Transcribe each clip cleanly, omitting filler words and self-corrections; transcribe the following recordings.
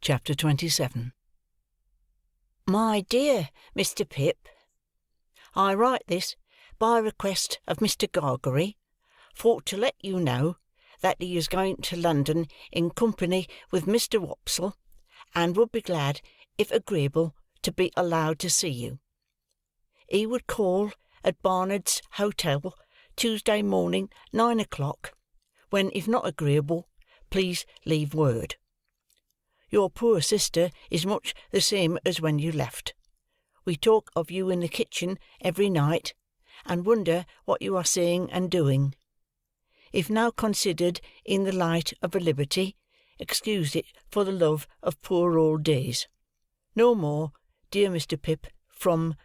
Chapter 27. My dear Mr. Pip, I write this by request of Mr. Gargery, for to let you know that he is going to London in company with Mr. Wopsle, and would be glad, if agreeable, to be allowed to see you. He would call at Barnard's Hotel Tuesday morning 9 o'clock, when, if not agreeable, please leave word. Your poor sister is much the same as when you left. We talk of you in the kitchen every night, and wonder what you are saying and doing. If now considered in the light of a liberty, excuse it for the love of poor old days. No more, dear Mr. Pip, from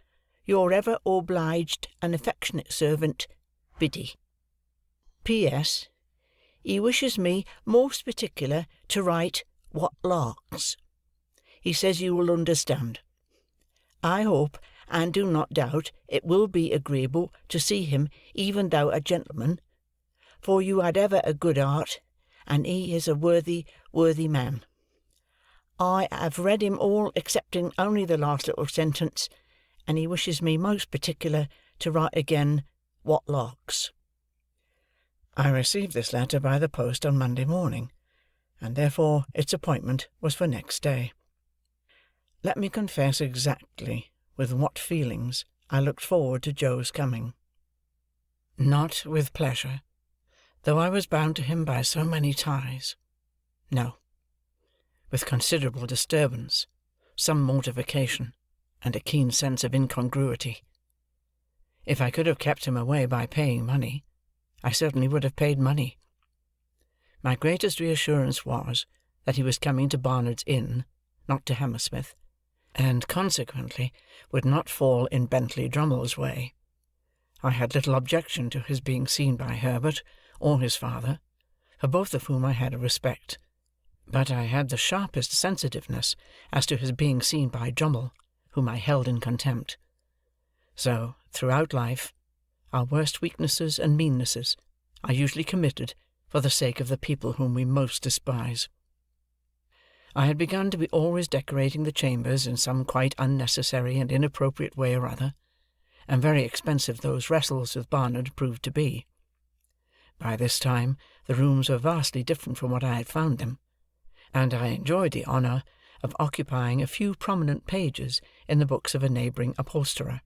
your ever obliged and affectionate servant, Biddy. P.S. He wishes me most particular to write what larks. He says you will understand. I hope, and do not doubt, it will be agreeable to see him, even though a gentleman, for you had ever a good heart, and he is a worthy man. I have read him all excepting only the last little sentence, and he wishes me most particular to write again what larks. I received this letter by the post on Monday morning, and therefore its appointment was for next day. Let me confess exactly with what feelings I looked forward to Joe's coming. Not with pleasure, though I was bound to him by so many ties. No, with considerable disturbance, some mortification, and a keen sense of incongruity. If I could have kept him away by paying money, I certainly would have paid money. My greatest reassurance was that he was coming to Barnard's Inn, not to Hammersmith, and consequently would not fall in Bentley Drummle's way. I had little objection to his being seen by Herbert or his father, for both of whom I had a respect, but I had the sharpest sensitiveness as to his being seen by Drummle, whom I held in contempt. So, throughout life, our worst weaknesses and meannesses are usually committed for the sake of the people whom we most despise. I had begun to be always decorating the chambers in some quite unnecessary and inappropriate way or other, and very expensive those wrestles with Barnard proved to be. By this time the rooms were vastly different from what I had found them, and I enjoyed the honour of occupying a few prominent pages in the books of a neighbouring upholsterer.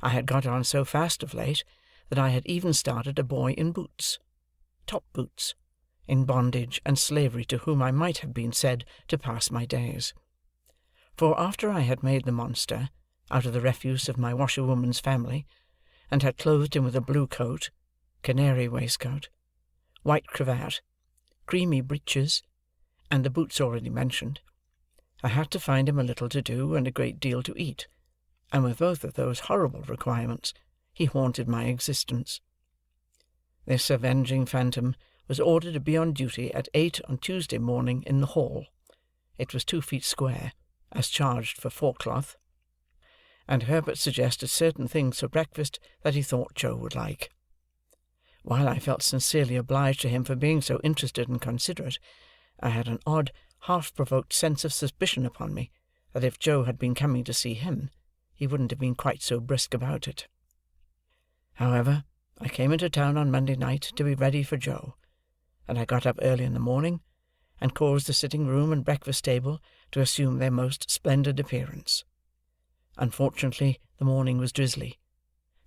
I had got on so fast of late that I had even started a boy in boots, top boots, in bondage and slavery, to whom I might have been said to pass my days. For after I had made the monster out of the refuse of my washerwoman's family, and had clothed him with a blue coat, canary waistcoat, white cravat, creamy breeches, and the boots already mentioned, I had to find him a little to do and a great deal to eat, and with both of those horrible requirements he haunted my existence. This avenging phantom was ordered to be on duty at 8 on Tuesday morning in the hall. It was 2 feet square, as charged for forecloth, and Herbert suggested certain things for breakfast that he thought Joe would like. While I felt sincerely obliged to him for being so interested and considerate, I had an odd, half-provoked sense of suspicion upon me that if Joe had been coming to see him, he wouldn't have been quite so brisk about it. However, I came into town on Monday night to be ready for Joe, and I got up early in the morning, and caused the sitting-room and breakfast-table to assume their most splendid appearance. Unfortunately, the morning was drizzly,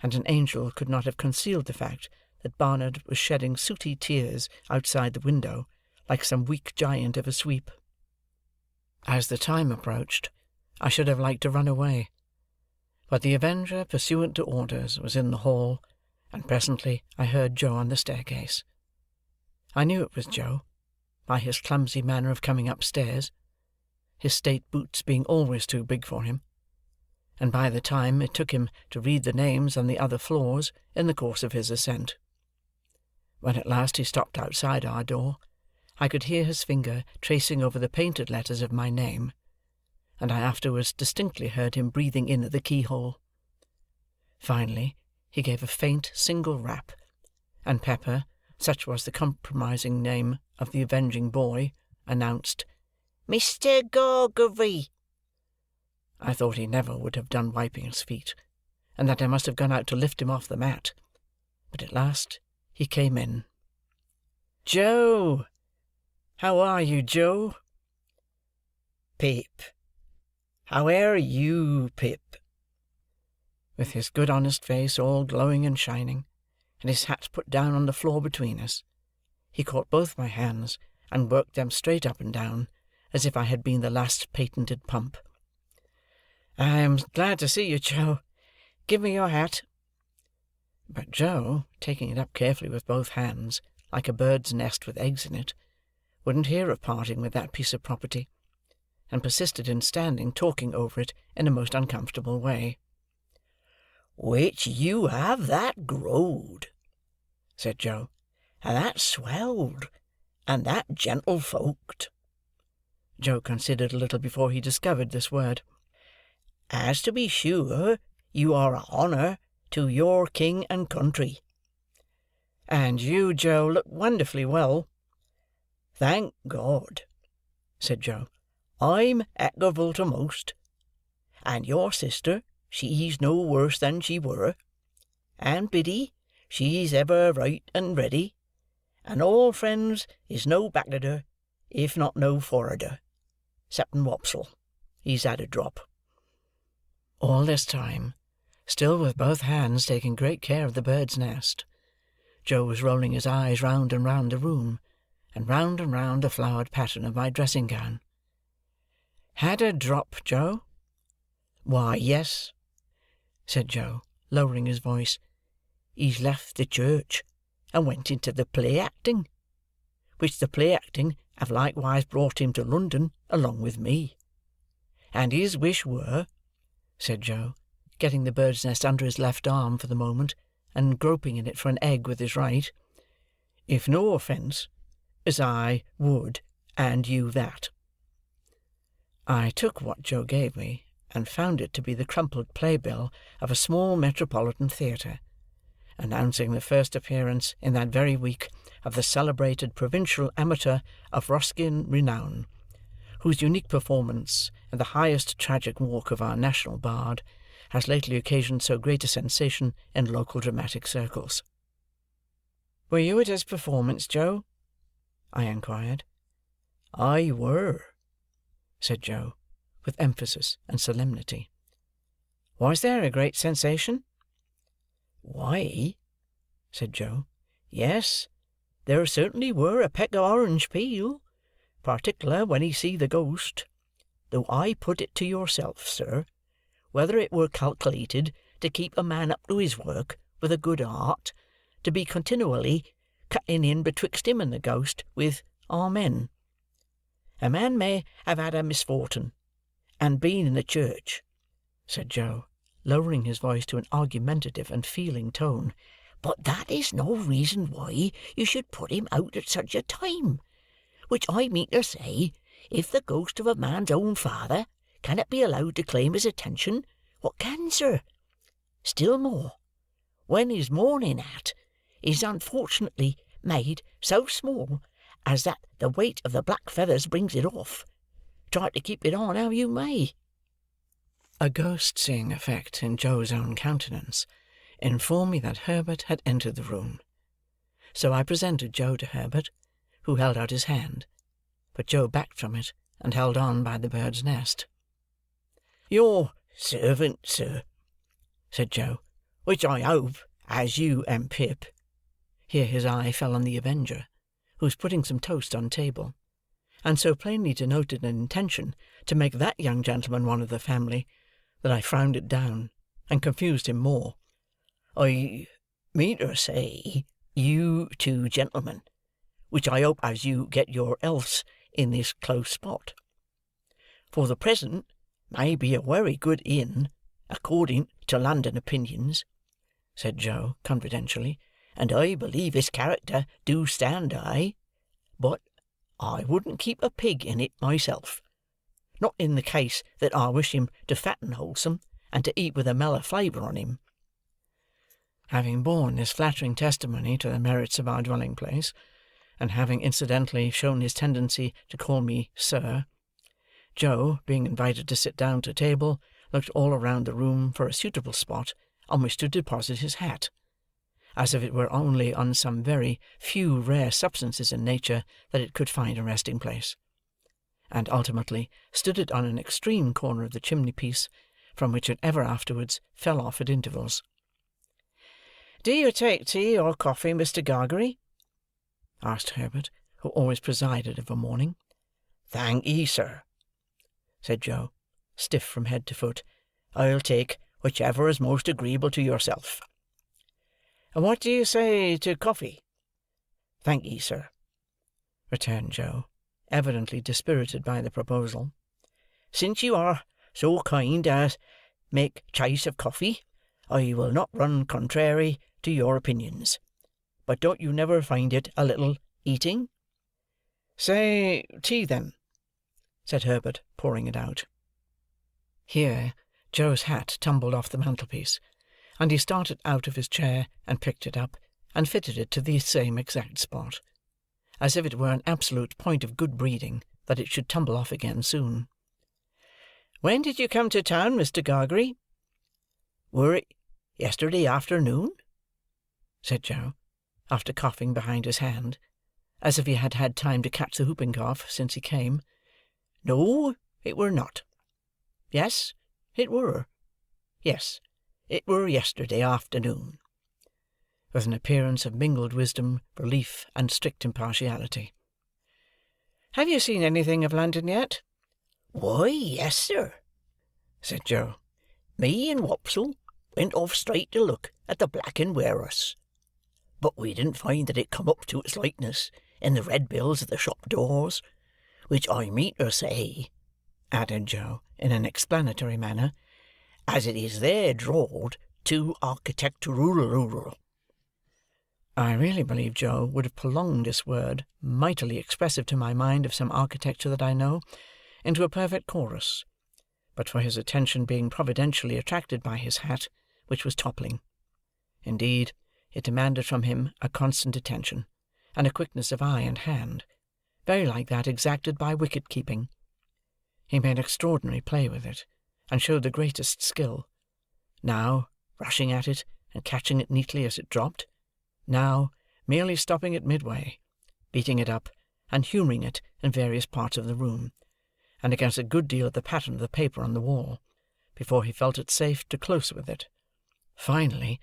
and an angel could not have concealed the fact that Barnard was shedding sooty tears outside the window, like some weak giant of a sweep. As the time approached, I should have liked to run away, but the Avenger, pursuant to orders, was in the hall, and presently I heard Joe on the staircase. I knew it was Joe, by his clumsy manner of coming upstairs, his state boots being always too big for him, and by the time it took him to read the names on the other floors in the course of his ascent. When at last he stopped outside our door, I could hear his finger tracing over the painted letters of my name, and I afterwards distinctly heard him breathing in at the keyhole. Finally, he gave a faint single rap, and Pepper, such was the compromising name of the avenging boy, announced, Mr. Gargery." I thought he never would have done wiping his feet, and that I must have gone out to lift him off the mat. But at last he came in. "Joe! How are you, Joe?" "Pip! How air you, Pip?" With his good honest face all glowing and shining, and his hat put down on the floor between us, he caught both my hands and worked them straight up and down, as if I had been the last patented pump. "I am glad to see you, Joe. Give me your hat." But Joe, taking it up carefully with both hands, like a bird's nest with eggs in it, wouldn't hear of parting with that piece of property, and persisted in standing talking over it in a most uncomfortable way. "Which you have that growed," said Joe, "and that swelled, and that gentlefolked." Joe considered a little before he discovered this word. "As to be sure, you are a honour to your king and country." "And you, Joe, look wonderfully well." "Thank God," said Joe. "I'm equable to most. And your sister, she's no worse than she were. And Biddy, she's ever right and ready. And all friends is no back at her, if not no for'ard her, 'ceptin Wopsle. He's had a drop." All this time, still with both hands taking great care of the bird's nest, Joe was rolling his eyes round and round the room, and round the flowered pattern of my dressing-gown. "Had a drop, Joe?" "Why, yes," said Joe, lowering his voice. "He's left the church, and went into the play-acting, which the play-acting have likewise brought him to London along with me. And his wish were," said Joe, getting the bird's nest under his left arm for the moment, and groping in it for an egg with his right, "if no offence, as I would and you that." I took what Joe gave me, and found it to be the crumpled playbill of a small metropolitan theatre, announcing the first appearance in that very week of the celebrated provincial amateur of Ruskin renown, whose unique performance in the highest tragic walk of our national bard has lately occasioned so great a sensation in local dramatic circles. "Were you at his performance, Joe?" I inquired. "I were," said Joe, with emphasis and solemnity. "Was there a great sensation?" "Why," said Joe, "yes, there certainly were a peck of orange peel, particular when he see the ghost, though I put it to yourself, sir, whether it were calculated to keep a man up to his work with a good heart, to be continually cutting in betwixt him and the ghost with Amen. A man may have had a misfortune, and been in the church," said Joe, lowering his voice to an argumentative and feeling tone, "but that is no reason why you should put him out at such a time. Which I mean to say, if the ghost of a man's own father cannot be allowed to claim his attention, what can, sir? Still more, when his mourning hat is unfortunately made so small as that the weight of the black feathers brings it off, try to keep it on how you may." A ghost-seeing effect in Joe's own countenance informed me that Herbert had entered the room. So I presented Joe to Herbert, who held out his hand, but Joe backed from it, and held on by the bird's nest. "Your servant, sir," said Joe, "which I hope as you and Pip." Here his eye fell on the Avenger, who was putting some toast on table, and so plainly denoted an intention to make that young gentleman one of the family, that I frowned it down, and confused him more. "I mean to say, you two gentlemen, which I hope as you get your healths in this close spot. For the present may be a wery good inn, according to London opinions," said Joe, confidentially, "and I believe his character do stand high, but I wouldn't keep a pig in it myself, not in the case that I wish him to fatten wholesome, and to eat with a mellow flavour on him." Having borne this flattering testimony to the merits of our dwelling-place, and having incidentally shown his tendency to call me sir, Joe, being invited to sit down to table, looked all around the room for a suitable spot on which to deposit his hat, as if it were only on some very few rare substances in nature that it could find a resting place, and ultimately stood it on an extreme corner of the chimney-piece, from which it ever afterwards fell off at intervals. "Do you take tea or coffee, Mr. Gargery?" asked Herbert, who always presided of a morning. "Thank ye, sir," said Joe, stiff from head to foot. "I'll take whichever is most agreeable to yourself." "And what do you say to coffee?" "Thank ye, sir," returned Joe, evidently dispirited by the proposal. "Since you are so kind as make choice of coffee, I will not run contrary to your opinions. But don't you never find it a little eating?" "Say tea, then," said Herbert, pouring it out. Here Joe's hat tumbled off the mantelpiece, and he started out of his chair and picked it up, and fitted it to the same exact spot, as if it were an absolute point of good breeding that it should tumble off again soon. "When did you come to town, Mr. Gargery?" "Were it yesterday afternoon?" said Joe, after coughing behind his hand, as if he had had time to catch the whooping cough since he came. "No, it were not." "Yes, "It were. Yes, it were yesterday afternoon," with an appearance of mingled wisdom, relief, and strict impartiality. "Have you seen anything of London yet?" "Why, yes, sir," said Joe. "Me and Wopsle went off straight to look at the Black and Ware'us, but we didn't find that it come up to its likeness in the red bills of the shop doors, which I mean to say," added Joe, in an explanatory manner, "as it is there drawed too architectural." I really believe Joe would have prolonged this word, mightily expressive to my mind of some architecture that I know, into a perfect chorus, but for his attention being providentially attracted by his hat, which was toppling. Indeed, it demanded from him a constant attention, and a quickness of eye and hand, very like that exacted by wicket-keeping. He made extraordinary play with it, and showed the greatest skill, now rushing at it and catching it neatly as it dropped, now merely stopping it midway, beating it up, and humouring it in various parts of the room, and against a good deal of the pattern of the paper on the wall, before he felt it safe to close with it, finally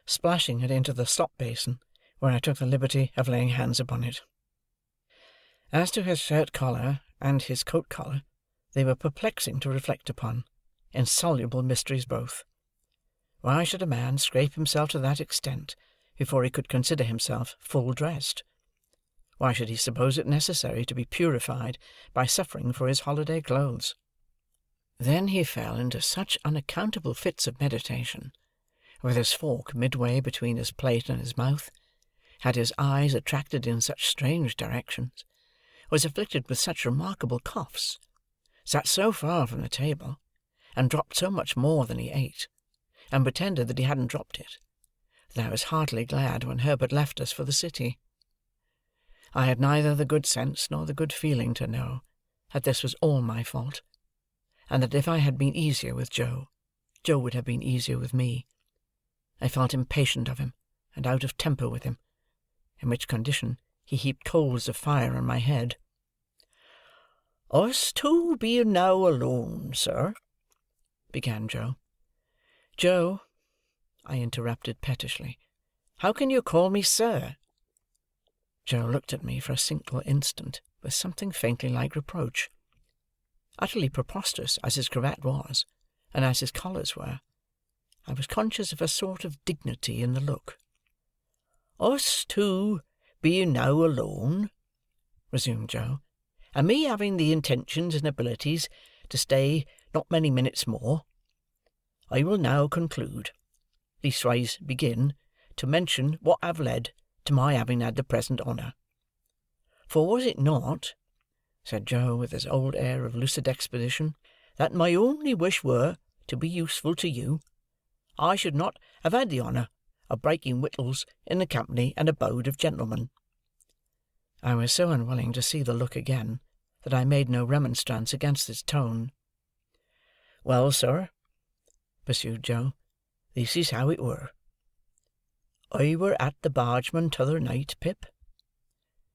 splashing it into the slop-basin, where I took the liberty of laying hands upon it. As to his shirt-collar and his coat-collar, they were perplexing to reflect upon, insoluble mysteries both. Why should a man scrape himself to that extent before he could consider himself full dressed? Why should he suppose it necessary to be purified by suffering for his holiday clothes? Then he fell into such unaccountable fits of meditation, with his fork midway between his plate and his mouth, had his eyes attracted in such strange directions, was afflicted with such remarkable coughs, sat so far from the table, and dropped so much more than he ate, and pretended that he hadn't dropped it, that I was heartily glad when Herbert left us for the city. I had neither the good sense nor the good feeling to know that this was all my fault, and that if I had been easier with Joe, Joe would have been easier with me. I felt impatient of him, and out of temper with him, in which condition he heaped coals of fire on my head. "Us two being now alone, sir," began Joe. "Joe," I interrupted pettishly, "how can you call me sir?" Joe looked at me for a single instant with something faintly like reproach. Utterly preposterous as his cravat was, and as his collars were, I was conscious of a sort of dignity in the look. "Us two being now alone," resumed Joe, "and me having the intentions and abilities to stay not many minutes more, I will now conclude, leastways begin, to mention what have led to my having had the present honour. For was it not," said Joe, with his old air of lucid exposition, "that my only wish were to be useful to you, I should not have had the honour of breaking wittles in the company and abode of gentlemen." I was so unwilling to see the look again, that I made no remonstrance against his tone. "Well, sir," pursued Joe, "this is how it were. I were at the Bargeman t'other night, Pip."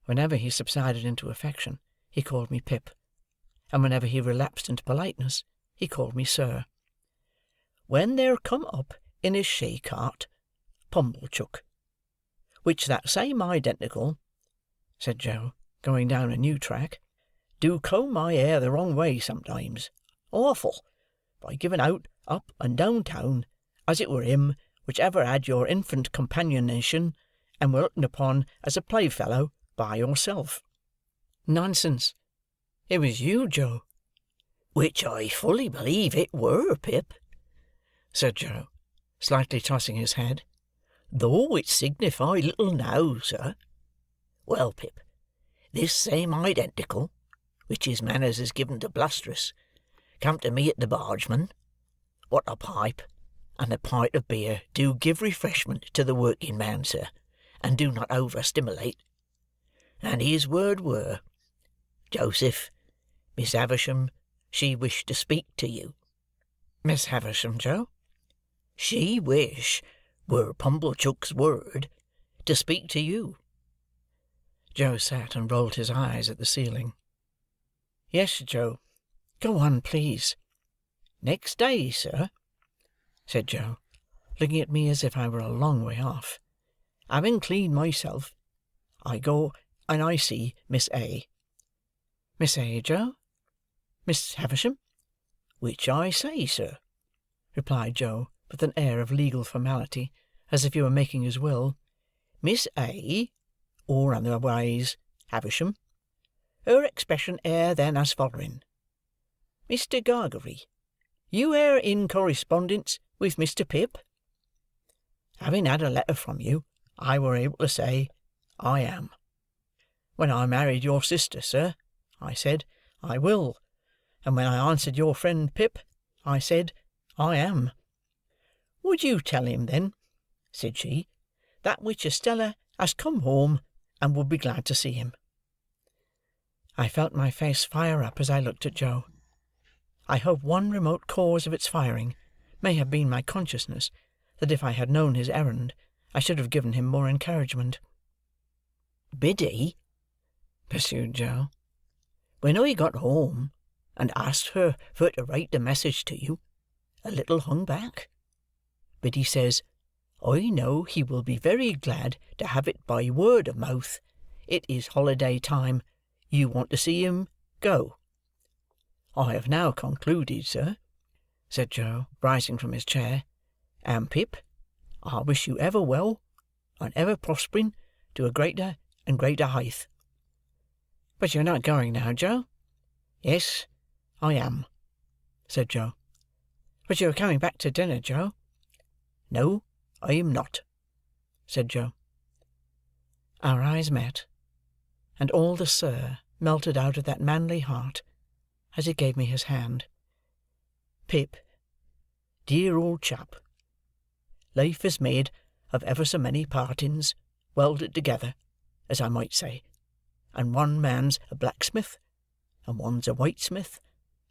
Whenever he subsided into affection, he called me Pip, and whenever he relapsed into politeness, he called me sir. "When there come up in his shay-cart, Pumblechook, which that same identical," said Joe, going down a new track, "do comb my hair the wrong way sometimes, awful, by giving out up and down town, as it were him which ever had your infant companionation, and were looked upon as a playfellow by yourself." "Nonsense! It was you, Joe." "Which I fully believe it were, Pip," said Joe, slightly tossing his head, "though it signify little now, sir. Well, Pip, this same identical, which his manners is given to blusterous, come to me at the Bargeman. What a pipe and a pint of beer do give refreshment to the working man, sir, and do not over-stimulate. And his word were, 'Joseph, Miss Havisham, she wished to speak to you.'" "Miss Havisham, Joe?" "She wish," were Pumblechook's word, "to speak to you." Joe sat and rolled his eyes at the ceiling. "Yes, Joe. Go on, please." "Next day, sir," said Joe, looking at me as if I were a long way off, "having cleaned myself, I go and I see Miss A." "Miss A, Joe? Miss Havisham?" "Which I say, sir," replied Joe, with an air of legal formality, as if he were making his will. "Miss A, or otherwise Havisham. Her expression air then as following: 'Mr. Gargery, you air in correspondence with Mr. Pip?' Having had a letter from you, I were able to say, 'I am.' When I married your sister, sir, I said, 'I will,' and when I answered your friend Pip, I said, 'I am.' 'Would you tell him, then,' said she, 'that which Estella has come home, and would be glad to see him.'" I felt my face fire up as I looked at Joe. I hope one remote cause of its firing may have been my consciousness that if I had known his errand, I should have given him more encouragement. "Biddy," pursued Joe, "when I got home, and asked her for to write the message to you, a little hung back. Biddy says, 'I know he will be very glad to have it by word of mouth. It is holiday time. You want to see him? Go.' I have now concluded, sir," said Joe, rising from his chair, "and Pip, I wish you ever well, and ever prospering to a greater and greater height." "But you're not going now, Joe?" "Yes, I am," said Joe. "But you are coming back to dinner, Joe?" "No, I am not," said Joe. Our eyes met, and all the sir melted out of that manly heart as he gave me his hand. "Pip, dear old chap, life is made of ever so many partings welded together, as I might say, and one man's a blacksmith, and one's a whitesmith,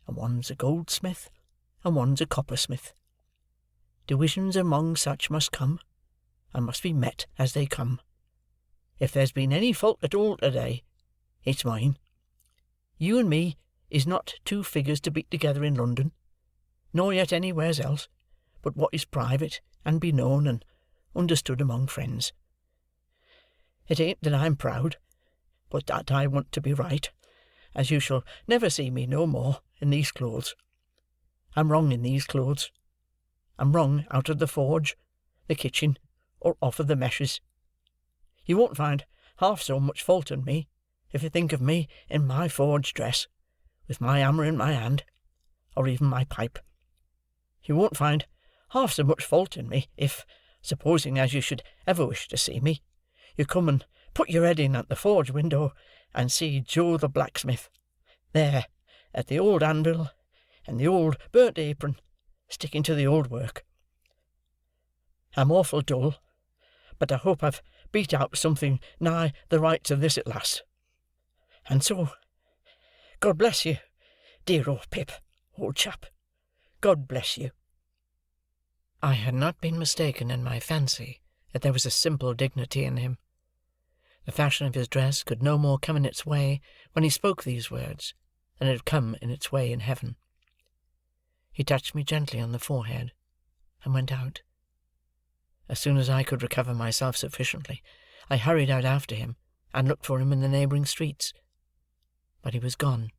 and one's a goldsmith, and one's a coppersmith. Divisions among such must come, and must be met as they come. If there's been any fault at all to-day, it's mine. You and me is not two figures to be together in London, nor yet anywheres else, but what is private, and be known and understood among friends. It ain't that I'm proud, but that I want to be right, as you shall never see me no more in these clothes. I'm wrong in these clothes. I'm wrong out of the forge, the kitchen, or off of the meshes. You won't find half so much fault in me, if you think of me in my forge dress, with my hammer in my hand, or even my pipe. You won't find half so much fault in me, if, supposing as you should ever wish to see me, you come and put your head in at the forge window, and see Joe the blacksmith, there, at the old anvil, and the old burnt apron, sticking to the old work. I'm awful dull, but I hope I've beat out something nigh the rights of this at last. And so, God bless you, dear old Pip, old chap. God bless you." I had not been mistaken in my fancy that there was a simple dignity in him. The fashion of his dress could no more come in its way when he spoke these words than it had come in its way in heaven. He touched me gently on the forehead, and went out. As soon as I could recover myself sufficiently, I hurried out after him, and looked for him in the neighbouring streets. But he was gone,